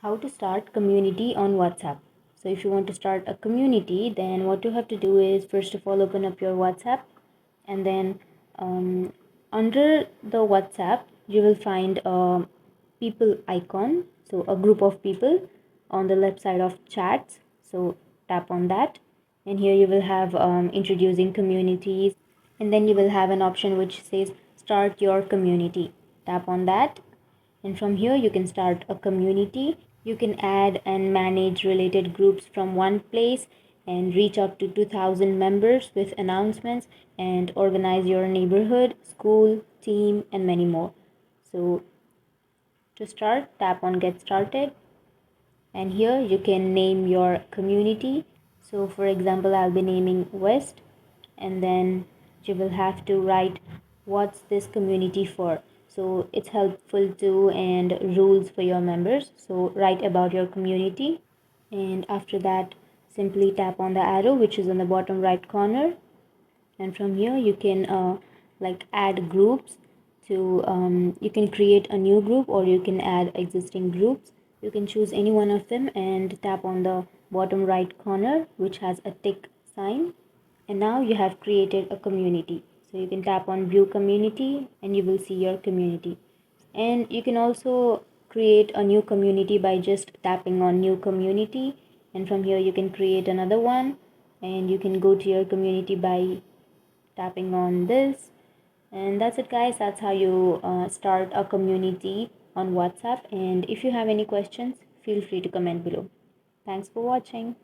How to start community on WhatsApp. So if you want to start a community, then what you have to do is first of all open up your WhatsApp, and then under the WhatsApp you will find a people icon, so a group of people on the left side of chats. So tap on that, and here you will have introducing communities, and then you will have an option which says start your community. Tap on that, and from here you can start a community. You can add and manage related groups from one place and reach up to 2000 members with announcements, and organize your neighborhood, school, team, and many more. So to start, tap on get started, and here you can name your community. So for example, I'll be naming West, and then you will have to write what's this community for. So it's helpful to and rules for your members. So write about your community, and after that simply tap on the arrow which is on the bottom right corner, and from here you can like add groups to you can create a new group or you can add existing groups. You can choose any one of them and tap on the bottom right corner which has a tick sign, and now you have created a community. So you can tap on view community and you will see your community. And you can also create a new community by just tapping on new community, and from here you can create another one, and you can go to your community by tapping on this. And that's it, guys. That's how you start a community on WhatsApp. And if you have any questions, feel free to comment below. Thanks for watching.